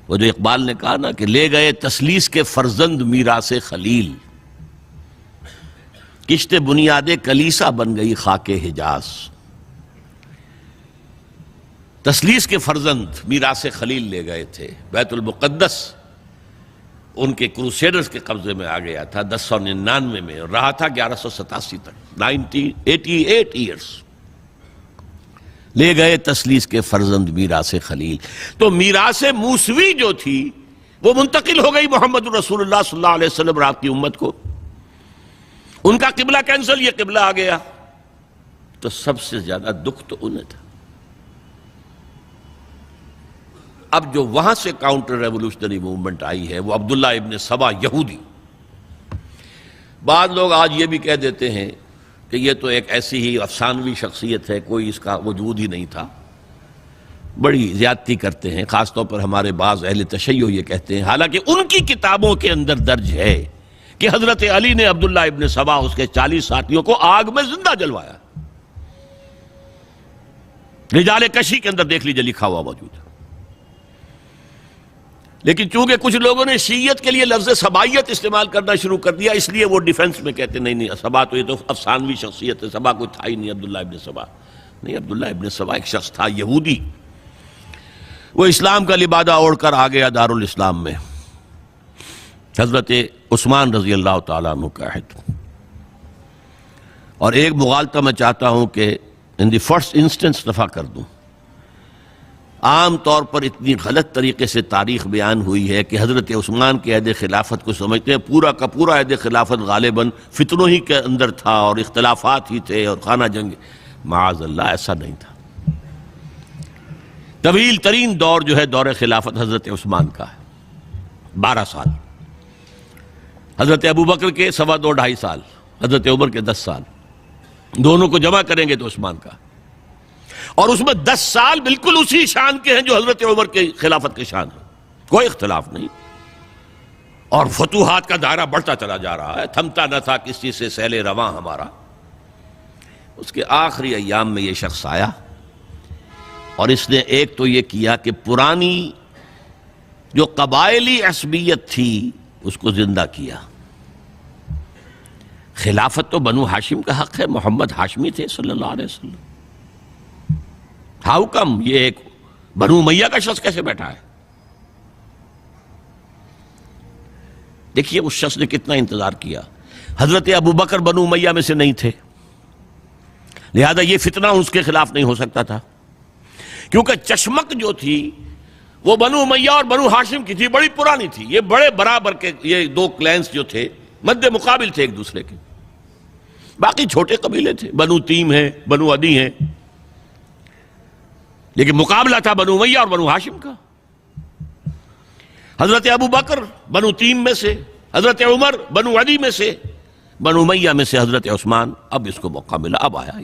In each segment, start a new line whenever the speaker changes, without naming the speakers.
وہ جو اقبال نے کہا نا کہ لے گئے تسلیس کے فرزند میراث خلیل، کشت بنیاد کلیسا بن گئی خاک حجاز۔ تسلیس کے فرزند میراث خلیل لے گئے تھے، بیت المقدس ان کے کروسیڈرز کے قبضے میں آ گیا تھا 1099 میں، اور رہا تھا 1187 تک، 88 ایئرز۔ لے گئے تسلیس کے فرزند میراث خلیل۔ تو میراث موسوی جو تھی وہ منتقل ہو گئی محمد رسول اللہ صلی اللہ علیہ وسلم اور آپ کی امت کو۔ ان کا قبلہ کینسل، یہ قبلہ آ گیا، تو سب سے زیادہ دکھ تو انہیں تھا۔ اب جو وہاں سے کاؤنٹر ریولوشنری موومنٹ آئی ہے وہ عبداللہ ابن سبا یہودی۔ بعض لوگ آج یہ بھی کہہ دیتے ہیں کہ یہ تو ایک ایسی ہی افسانوی شخصیت ہے، کوئی اس کا وجود ہی نہیں تھا۔ بڑی زیادتی کرتے ہیں، خاص طور پر ہمارے بعض اہل تشیع یہ کہتے ہیں، حالانکہ ان کی کتابوں کے اندر درج ہے کہ حضرت علی نے عبداللہ ابن سبا اس کے 40 ساتھیوں کو آگ میں زندہ جلوایا۔ رجال کشی کے اندر دیکھ لیجیے لکھا ہوا موجود ہے۔ لیکن چونکہ کچھ لوگوں نے شیعت کے لیے لفظ سبائیت استعمال کرنا شروع کر دیا، اس لیے وہ ڈیفنس میں کہتے نہیں سبا تو یہ تو افسانوی شخصیت ہے، سبا کوئی تھا ہی نہیں عبداللہ ابن سبا۔ نہیں، عبداللہ ابن سبا ایک شخص تھا یہودی، وہ اسلام کا لبادہ اوڑھ کر آ گیا دارالاسلام میں، حضرت عثمان رضی اللہ تعالیٰ عنہ کا عہد۔ اور ایک مغالطہ میں چاہتا ہوں کہ ان دی فرسٹ انسٹنس دفع کر دوں۔ عام طور پر اتنی غلط طریقے سے تاریخ بیان ہوئی ہے کہ حضرت عثمان کے عہد خلافت کو سمجھتے ہیں پورا کا پورا عہد خلافت غالباً فتنوں ہی کے اندر تھا اور اختلافات ہی تھے اور خانہ جنگ۔ معاذ اللہ، ایسا نہیں تھا۔ طویل ترین دور جو ہے دور خلافت حضرت عثمان کا ہے، 12 سال۔ حضرت ابوبکر کے 2.5 سال، حضرت عمر کے 10 سال، دونوں کو جمع کریں گے تو عثمان کا، اور اس میں 10 سال بالکل اسی شان کے ہیں جو حضرت عمر کے خلافت کے شان ہیں، کوئی اختلاف نہیں۔ اور فتوحات کا دائرہ بڑھتا چلا جا رہا ہے، تھمتا نہ تھا کس چیز سے سیل رواں ہمارا۔ اس کے آخری ایام میں یہ شخص آیا اور اس نے ایک تو یہ کیا کہ پرانی جو قبائلی عصبیت تھی اس کو زندہ کیا۔ خلافت تو بنو ہاشم کا حق ہے، محمد ہاشمی تھے صلی اللہ علیہ وسلم۔ ہاؤ کم یہ ایک بنو امیہ کا شخص کیسے بیٹھا ہے؟ دیکھیے اس شخص نے کتنا انتظار کیا۔ حضرت ابوبکر بنو امیہ میں سے نہیں تھے، لہذا یہ فتنہ اس کے خلاف نہیں ہو سکتا تھا، کیونکہ چشمک جو تھی وہ بنو امیہ اور بنو ہاشم کی تھی، بڑی پرانی تھی۔ یہ بڑے برابر کے یہ دو کلینز جو تھے مد مقابل تھے ایک دوسرے کے، باقی چھوٹے قبیلے تھے، بنو تیم ہیں، بنو عدی ہیں، لیکن مقابلہ تھا بنو امیہ اور بنو ہاشم کا۔ حضرت ابوبکر بنو تیم میں سے، حضرت عمر بنو عدی میں سے، بنو امیہ میں سے حضرت عثمان۔ اب اس کو موقع ملا، اب آیا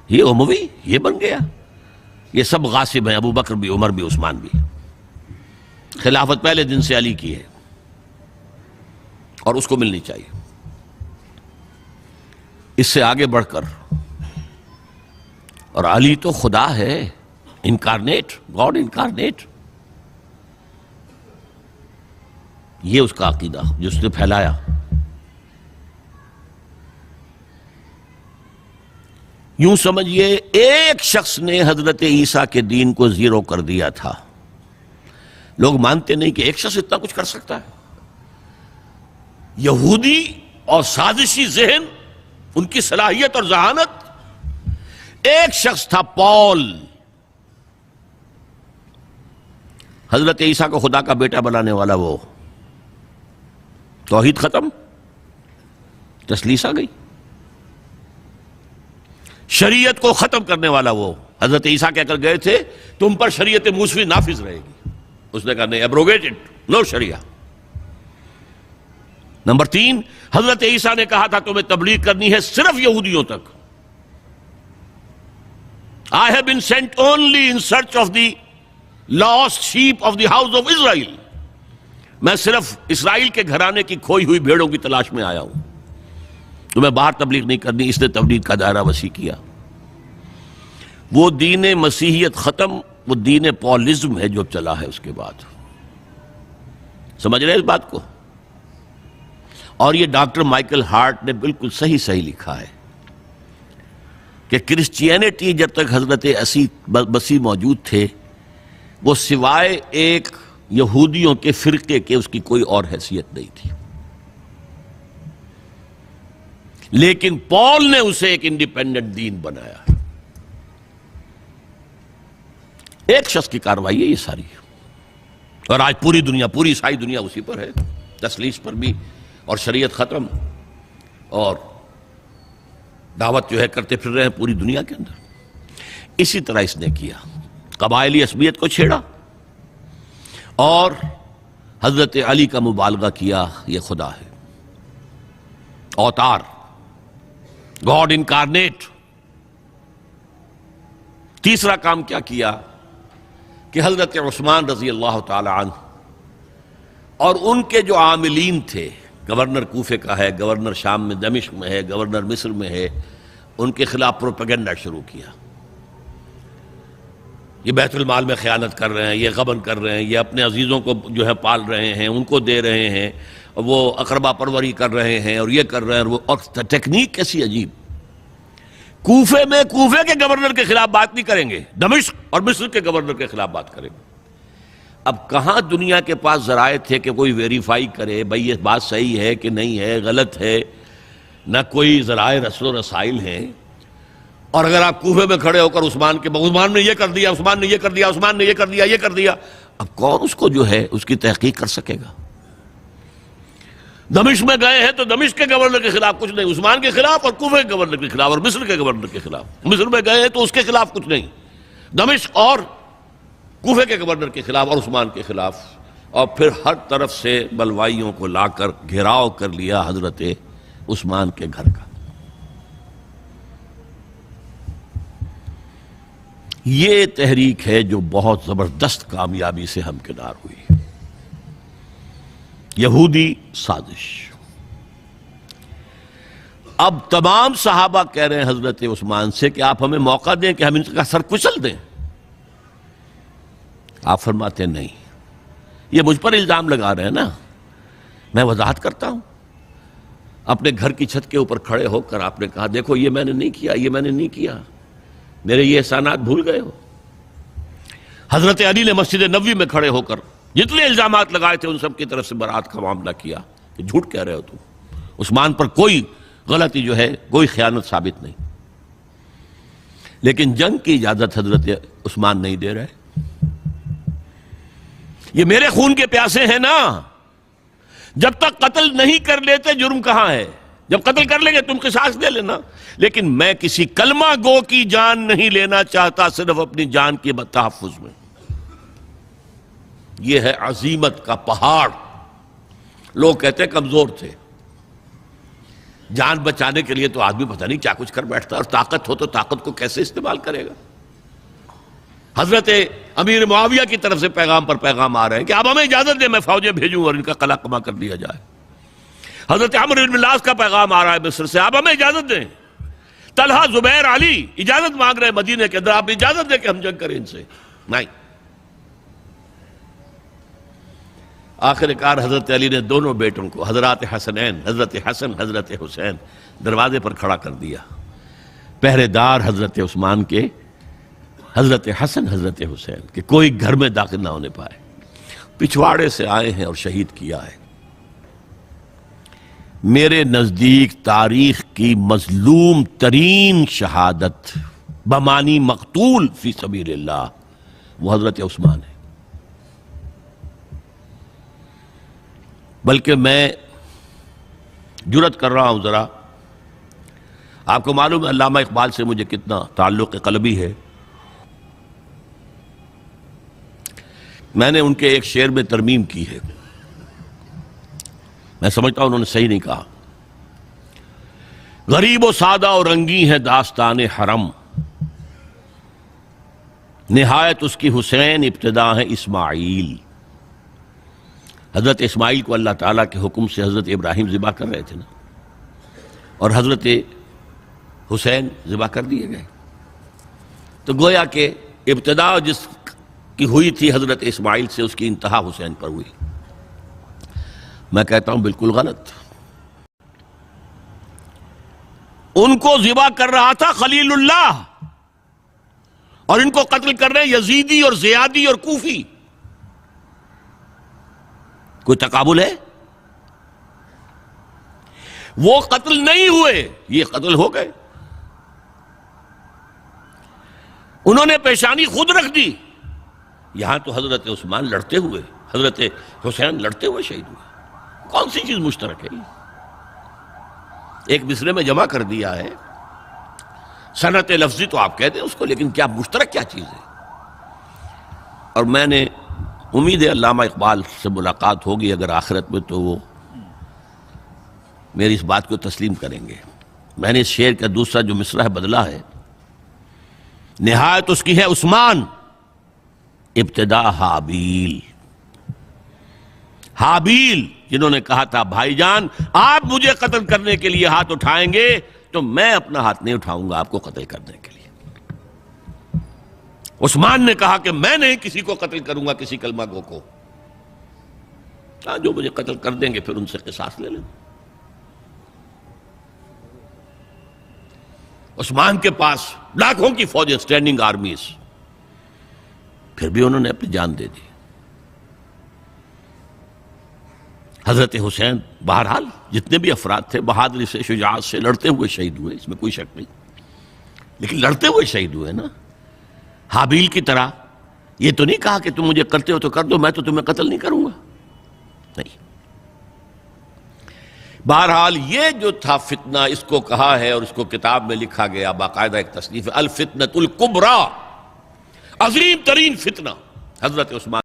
یہ اموی، یہ بن گیا۔ یہ سب غاصب ہیں، ابوبکر بھی، عمر بھی، عثمان بھی۔ خلافت پہلے دن سے علی کی ہے اور اس کو ملنی چاہیے۔ اس سے آگے بڑھ کر، اور علی تو خدا ہے، انکارنیٹ، گاڈ انکارنیٹ، یہ اس کا عقیدہ جو اس نے پھیلایا۔ یوں سمجھئے ایک شخص نے حضرت عیسیٰ کے دین کو زیرو کر دیا تھا۔ لوگ مانتے نہیں کہ ایک شخص اتنا کچھ کر سکتا ہے۔ یہودی اور سازشی ذہن، ان کی صلاحیت اور ذہانت۔ ایک شخص تھا پال، حضرت عیسیٰ کو خدا کا بیٹا بنانے والا، وہ توحید ختم، تسلیس آ گئی۔ شریعت کو ختم کرنے والا وہ حضرت عیسیٰ کہہ کر گئے تھے تم پر شریعت موسوی نافذ رہے گی، اس نے کہا نہیں، ایبروگیٹڈ، نو شریعہ۔ نمبر 3، حضرت عیسیٰ نے کہا تھا تمہیں تبلیغ کرنی ہے صرف یہودیوں تک۔ I have been sent only in search of the lost sheep of the house of Israel۔ میں صرف اسرائیل کے گھرانے کی کھوئی ہوئی بھیڑوں کی تلاش میں آیا ہوں، تمہیں باہر تبلیغ نہیں کرنی۔ اس نے تبلیغ کا دائرہ وسیع کیا۔ وہ دین مسیحیت ختم، وہ دین پالزم ہے جو چلا ہے اس کے بعد. سمجھ رہے ہیں اس بات کو؟ اور یہ ڈاکٹر مائیکل ہارٹ نے بالکل صحیح لکھا ہے کہ کرسچینٹی جب تک حضرت مسیح موجود تھے وہ سوائے ایک یہودیوں کے فرقے کے اس کی کوئی اور حیثیت نہیں تھی. لیکن پال نے اسے ایک انڈیپینڈنٹ دین بنایا. ایک شخص کی کارروائی ہے یہ ساری، اور آج پوری دنیا، پوری عیسائی دنیا اسی پر ہے، تثلیث پر بھی، اور شریعت ختم، اور دعوت جو ہے کرتے پھر رہے ہیں پوری دنیا کے اندر. اسی طرح اس نے کیا، قبائلی عصبیت کو چھیڑا اور حضرت علی کا مبالغہ کیا یہ خدا ہے، اوتار، گاڈ انکارنیٹ. تیسرا کام کیا کیا کہ حضرت عثمان رضی اللہ تعالی عنہ اور ان کے جو عاملین تھے، گورنر کوفے کا ہے، گورنر شام میں دمشق میں ہے، گورنر مصر میں ہے، ان کے خلاف پروپیگنڈا شروع کیا. یہ بیت المال میں خیانت کر رہے ہیں، یہ غبن کر رہے ہیں، یہ اپنے عزیزوں کو جو ہے پال رہے ہیں، ان کو دے رہے ہیں، وہ اقربا پروری کر رہے ہیں، اور یہ کر رہے ہیں، اور ٹیکنیک کیسی عجیب. کوفے میں کوفے کے گورنر کے خلاف بات نہیں کریں گے، دمشق اور مصر کے گورنر کے خلاف بات کریں گے. اب کہاں دنیا کے پاس ذرائع تھے کہ کوئی ویریفائی کرے بھئی یہ بات صحیح ہے کہ نہیں ہے، غلط ہے؟ نہ کوئی ذرائع رسل و رسائل ہیں. اور اگر آپ کوفے میں کھڑے ہو کر عثمان نے یہ کر دیا، عثمان نے یہ کر دیا، عثمان نے یہ کر دیا، یہ کر دیا، اب کون اس کو جو ہے اس کی تحقیق کر سکے گا؟ دمشق میں گئے ہیں تو دمشق کے گورنر کے خلاف کچھ نہیں، عثمان کے خلاف، اور کوفے کے گورنر کے خلاف، اور مصر کے گورنر کے خلاف. مصر میں گئے ہیں تو اس کے خلاف کچھ نہیں، دمشق اور کوفے کے گورنر کے خلاف اور عثمان کے خلاف. اور پھر ہر طرف سے بلوائیوں کو لا کر گھیراؤ کر لیا حضرت عثمان کے گھر کا. یہ تحریک ہے جو بہت زبردست کامیابی سے ہمکنار ہوئی. یہودی سازش. اب تمام صحابہ کہہ رہے ہیں حضرت عثمان سے کہ آپ ہمیں موقع دیں کہ ہم ان کا سر کچل دیں. آپ فرماتے ہیں نہیں، یہ مجھ پر الزام لگا رہے ہیں نا، میں وضاحت کرتا ہوں. اپنے گھر کی چھت کے اوپر کھڑے ہو کر آپ نے کہا دیکھو یہ میں نے نہیں کیا، یہ میں نے نہیں کیا، میرے یہ احسانات بھول گئے ہو. حضرت علی نے مسجد نبوی میں کھڑے ہو کر جتنے الزامات لگائے تھے ان سب کی طرف سے برات کا معاملہ کیا کہ جھوٹ کہہ رہے ہو تم، عثمان پر کوئی غلطی جو ہے، کوئی خیانت ثابت نہیں. لیکن جنگ کی اجازت حضرت عثمان نہیں دے رہے. یہ میرے خون کے پیاسے ہیں نا، جب تک قتل نہیں کر لیتے جرم کہاں ہے؟ جب قتل کر لیں گے تم قصاص دے لینا. لیکن میں کسی کلمہ گو کی جان نہیں لینا چاہتا، صرف اپنی جان کے تحفظ میں. یہ ہے عزیمت کا پہاڑ. لوگ کہتے ہیں کمزور تھے. جان بچانے کے لیے تو آدمی پتہ نہیں کیا کچھ کر بیٹھتا، اور طاقت ہو تو طاقت کو کیسے استعمال کرے گا. حضرت امیر معاویہ کی طرف سے پیغام پر پیغام آ رہے ہیں کہ آپ ہمیں اجازت دیں میں فوجیں بھیجوں اور ان کا قلع کما کر دیا جائے. حضرت عمرو بن العاص کا پیغام آ رہا ہے مصر سے، آپ ہمیں اجازت دیں. طلحہ، زبیر، علی اجازت مانگ رہے ہیں مدینے کے اندر، آپ اجازت دیں کہ ہم جنگ کریں ان سے. نہیں. آخر کار حضرت علی نے دونوں بیٹوں کو، حضرات حسنین، حضرت حسن، حضرت حسین، دروازے پر کھڑا کر دیا. پہرے دار حضرت عثمان کے، حضرت حسن، حضرت حسین، کہ کوئی گھر میں داخل نہ ہونے پائے. پچھواڑے سے آئے ہیں اور شہید کیا ہے. میرے نزدیک تاریخ کی مظلوم ترین شہادت بمانی مقتول فی سبیل اللہ وہ حضرت عثمان ہے. بلکہ میں جرات کر رہا ہوں ذرا، آپ کو معلوم ہے علامہ اقبال سے مجھے کتنا تعلق قلبی ہے. میں نے ان کے ایک شعر میں ترمیم کی ہے، میں سمجھتا ہوں انہوں نے صحیح نہیں کہا. غریب و سادہ اور رنگی ہے داستان حرم، نہایت اس کی حسین ابتدا ہے اسماعیل. حضرت اسماعیل کو اللہ تعالیٰ کے حکم سے حضرت ابراہیم ذبح کر رہے تھے نا، اور حضرت حسین ذبح کر دیے گئے. تو گویا کہ ابتدا جس کی ہوئی تھی حضرت اسماعیل سے، اس کی انتہا حسین پر ہوئی۔ میں کہتا ہوں بالکل غلط۔ ان کو ذبح کر رہا تھا خلیل اللہ، اور ان کو قتل کر رہے ہیں یزیدی اور زیادی اور کوفی۔ کوئی تقابل ہے؟ وہ قتل نہیں ہوئے، یہ قتل ہو گئے۔ انہوں نے پیشانی خود رکھ دی۔ یہاں تو حضرت عثمان لڑتے ہوئے، حضرت حسین لڑتے ہوئے شہید ہوئے۔ کون سی چیز مشترک ہے؟ ایک مصرے میں جمع کر دیا ہے، صنعت لفظی تو آپ کہتے ہیں اس کو، لیکن کیا مشترک کیا چیز ہے؟ اور میں نے امید ہے علامہ اقبال سے ملاقات ہوگی اگر آخرت میں، تو وہ میری اس بات کو تسلیم کریں گے۔ میں نے اس شعر کا دوسرا جو مصرع ہے بدلا ہے، نہایت اس کی ہے عثمان، ابتدا حابیل۔ حابیل جنہوں نے کہا تھا بھائی جان آپ مجھے قتل کرنے کے لیے ہاتھ اٹھائیں گے تو میں اپنا ہاتھ نہیں اٹھاؤں گا آپ کو قتل کرنے کے لیے۔ عثمان نے کہا کہ میں نہیں کسی کو قتل کروں گا، کسی کلمہ گو کو، جو مجھے قتل کر دیں گے پھر ان سے قصاص لے لیں۔ عثمان کے پاس لاکھوں کی فوجیں، سٹینڈنگ آرمیز، پھر بھی انہوں نے اپنی جان دے دی۔ حضرت حسین بہرحال جتنے بھی افراد تھے بہادری سے، شجاعت سے لڑتے ہوئے شہید ہوئے، اس میں کوئی شک نہیں، لیکن لڑتے ہوئے شہید ہوئے نا۔ حابیل کی طرح یہ تو نہیں کہا کہ تم مجھے کرتے ہو تو کر دو، میں تو تمہیں قتل نہیں کروں گا، نہیں۔ بہرحال یہ جو تھا فتنہ، اس کو کہا ہے اور اس کو کتاب میں لکھا گیا، باقاعدہ ایک تصنیف ہے، الفتنۃ الکبریٰ، عظیم ترین فتنہ حضرت عثمان